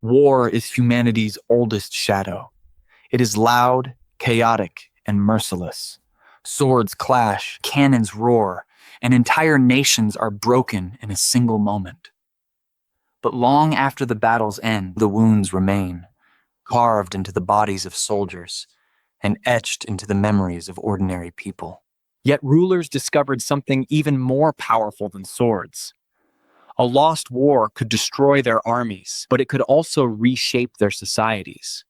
War is humanity's oldest shadow. It is loud, chaotic, and merciless. Swords clash, cannons roar, and entire nations are broken in a single moment. But long after the battle's end, the wounds remain, carved into the bodies of soldiers and etched into the memories of ordinary people. Yet rulers discovered something even more powerful than swords. A lost war could destroy their armies, but it could also reshape their societies.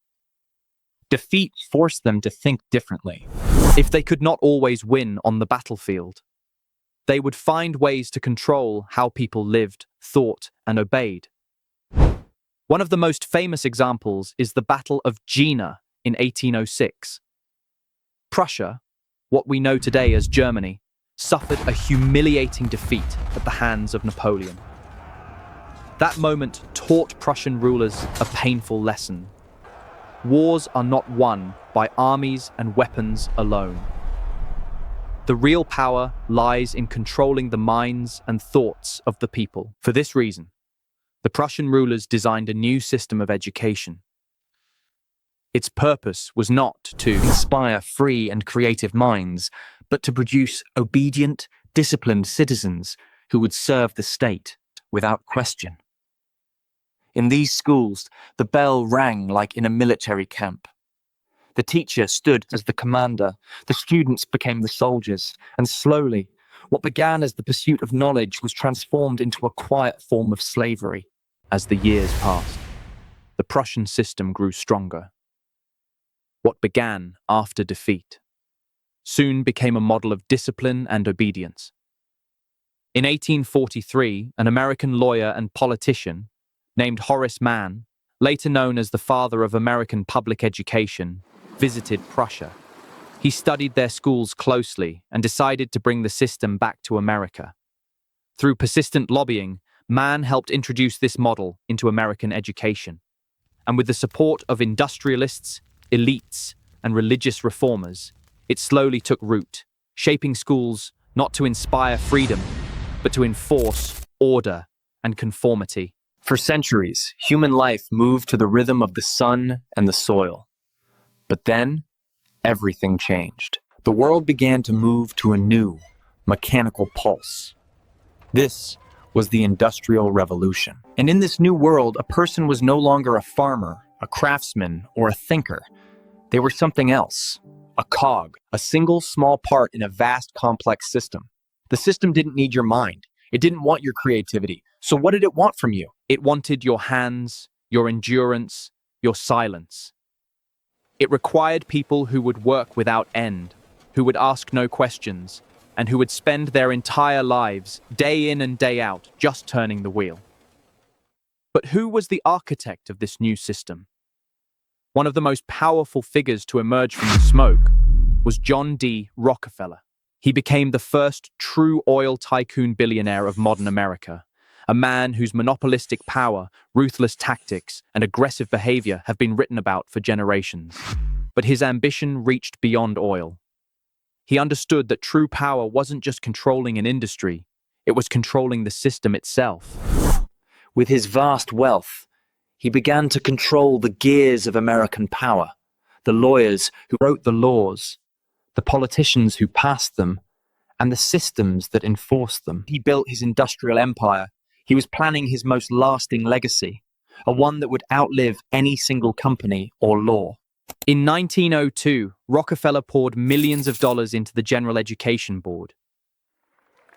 Defeat forced them to think differently. If they could not always win on the battlefield, they would find ways to control how people lived, thought, and obeyed. One of the most famous examples is the Battle of Jena in 1806. Prussia, what we know today as Germany, suffered a humiliating defeat at the hands of Napoleon. That moment taught Prussian rulers a painful lesson. Wars are not won by armies and weapons alone. The real power lies in controlling the minds and thoughts of the people. For this reason, the Prussian rulers designed a new system of education. Its purpose was not to Inspire free and creative minds, but to produce obedient, disciplined citizens who would serve the state without question. In these schools, the bell rang like in a military camp. The teacher stood as the commander, the students became the soldiers, and slowly, what began as the pursuit of knowledge was transformed into a quiet form of slavery. As the years passed, the Prussian system grew stronger. What began after defeat soon became a model of discipline and obedience. In 1843, an American lawyer and politician named Horace Mann, later known as the father of American public education, visited Prussia. He studied their schools closely and decided to bring the system back to America. Through persistent lobbying, Mann helped introduce this model into American education. And with the support of industrialists, elites, and religious reformers, it slowly took root, shaping schools not to inspire freedom, but to enforce order and conformity. For centuries, human life moved to the rhythm of the sun and the soil. But then, everything changed. The world began to move to a new, mechanical pulse. This was the Industrial Revolution. And in this new world, a person was no longer a farmer, a craftsman, or a thinker. They were something else, a cog, a single small part in a vast, complex system. The system didn't need your mind. It didn't want your creativity. So what did it want from you? It wanted your hands, your endurance, your silence. It required people who would work without end, who would ask no questions, and who would spend their entire lives, day in and day out, just turning the wheel. But who was the architect of this new system? One of the most powerful figures to emerge from the smoke was John D. Rockefeller. He became the first true oil tycoon billionaire of modern America, a man whose monopolistic power, ruthless tactics, and aggressive behavior have been written about for generations. But his ambition reached beyond oil. He understood that true power wasn't just controlling an industry, it was controlling the system itself. With his vast wealth, he began to control the gears of American power, the lawyers who wrote the laws, the politicians who passed them, and the systems that enforced them. He built his industrial empire. He was planning his most lasting legacy, a one that would outlive any single company or law. In 1902, Rockefeller poured millions of dollars into the General Education Board.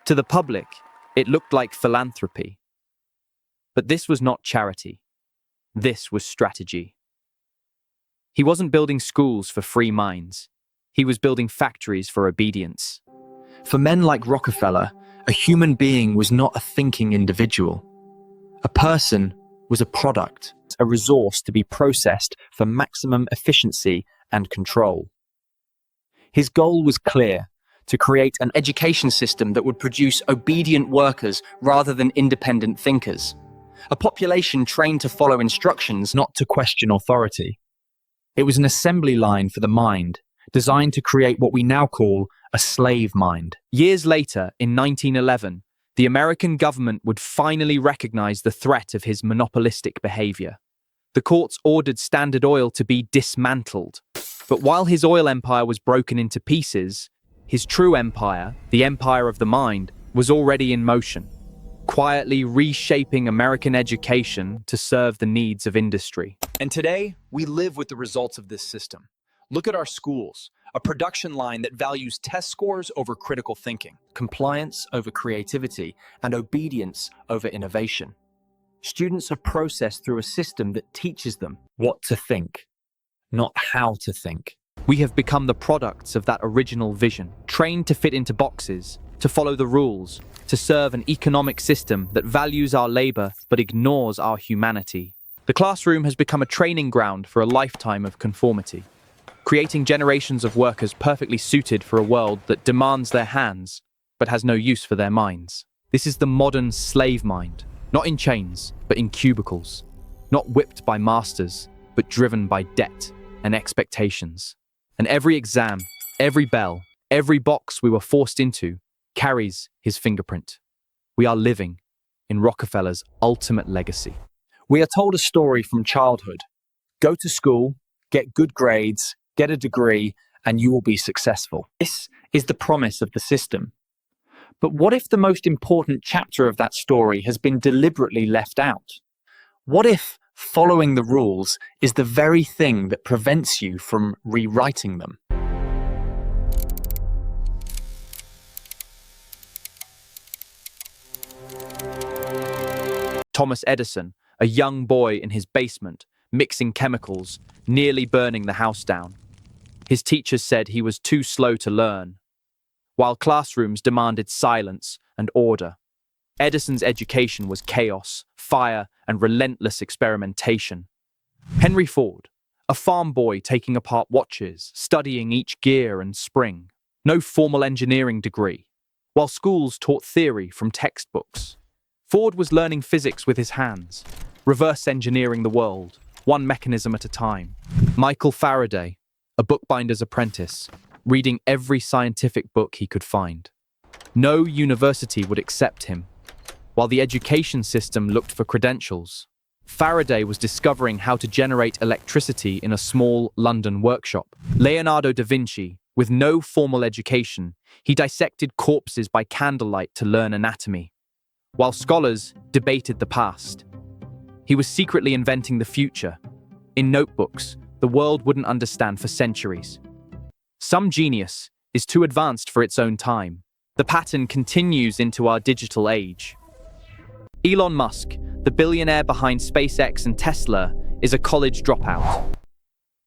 To the public, it looked like philanthropy. But this was not charity. This was strategy. He wasn't building schools for free minds. He was building factories for obedience. For men like Rockefeller, a human being was not a thinking individual. A person was a product, a resource to be processed for maximum efficiency and control. His goal was clear: to create an education system that would produce obedient workers rather than independent thinkers. A population trained to follow instructions, not to question authority. It was an assembly line for the mind, designed to create what we now call a slave mind. Years later, in 1911, the American government would finally recognize the threat of his monopolistic behavior. The courts ordered Standard Oil to be dismantled. But while his oil empire was broken into pieces, his true empire, the empire of the mind, was already in motion, quietly reshaping American education to serve the needs of industry. And today, we live with the results of this system. Look at our schools, a production line that values test scores over critical thinking, compliance over creativity, and obedience over innovation. Students are processed through a system that teaches them what to think, not how to think. We have become the products of that original vision, trained to fit into boxes, to follow the rules, to serve an economic system that values our labor but ignores our humanity. The classroom has become a training ground for a lifetime of conformity, creating generations of workers perfectly suited for a world that demands their hands but has no use for their minds. This is the modern slave mind, not in chains, but in cubicles, not whipped by masters, but driven by debt and expectations. And every exam, every bell, every box we were forced into carries his fingerprint. We are living in Rockefeller's ultimate legacy. We are told a story from childhood. Go to school, get good grades, get a degree, and you will be successful. This is the promise of the system. But what if the most important chapter of that story has been deliberately left out? What if following the rules is the very thing that prevents you from rewriting them? Thomas Edison, a young boy in his basement, mixing chemicals, nearly burning the house down. His teachers said he was too slow to learn, while classrooms demanded silence and order. Edison's education was chaos, fire, and relentless experimentation. Henry Ford, a farm boy taking apart watches, studying each gear and spring. No formal engineering degree, while schools taught theory from textbooks. Ford was learning physics with his hands, reverse engineering the world, one mechanism at a time. Michael Faraday, a bookbinder's apprentice, reading every scientific book he could find. No university would accept him. While the education system looked for credentials, Faraday was discovering how to generate electricity in a small London workshop. Leonardo da Vinci, with no formal education, he dissected corpses by candlelight to learn anatomy. While scholars debated the past, he was secretly inventing the future. In notebooks, the world wouldn't understand for centuries. Some genius is too advanced for its own time. The pattern continues into our digital age. Elon Musk, the billionaire behind SpaceX and Tesla, is a college dropout.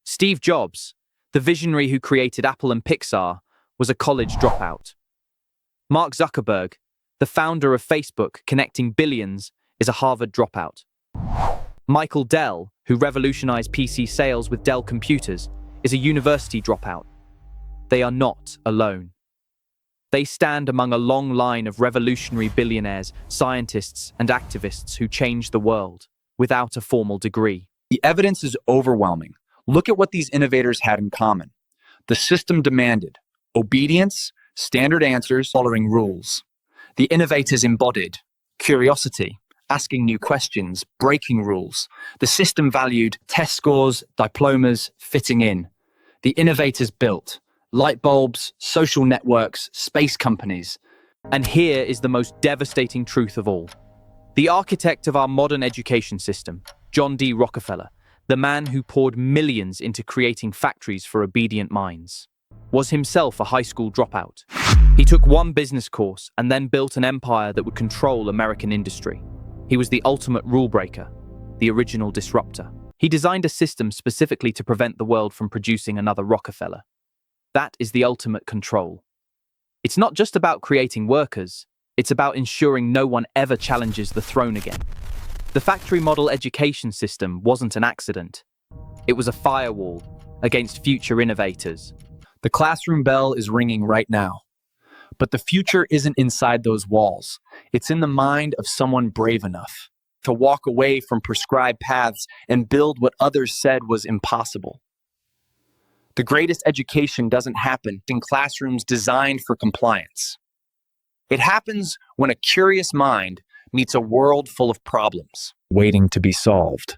Steve Jobs, the visionary who created Apple and Pixar, was a college dropout. Mark Zuckerberg, the founder of Facebook, connecting billions, is a Harvard dropout. Michael Dell, who revolutionized PC sales with Dell computers, is a university dropout. They are not alone. They stand among a long line of revolutionary billionaires, scientists, and activists who changed the world without a formal degree. The evidence is overwhelming. Look at what these innovators had in common. The system demanded obedience, standard answers, following rules. The innovators embodied curiosity, asking new questions, breaking rules. The system valued test scores, diplomas, fitting in. The innovators built light bulbs, social networks, space companies. And here is the most devastating truth of all. The architect of our modern education system, John D. Rockefeller, the man who poured millions into creating factories for obedient minds, was himself a high school dropout. He took one business course and then built an empire that would control American industry. He was the ultimate rule breaker, the original disruptor. He designed a system specifically to prevent the world from producing another Rockefeller. That is the ultimate control. It's not just about creating workers, it's about ensuring no one ever challenges the throne again. The factory model education system wasn't an accident. It was a firewall against future innovators. The classroom bell is ringing right now. But the future isn't inside those walls. It's in the mind of someone brave enough to walk away from prescribed paths and build what others said was impossible. The greatest education doesn't happen in classrooms designed for compliance. It happens when a curious mind meets a world full of problems waiting to be solved.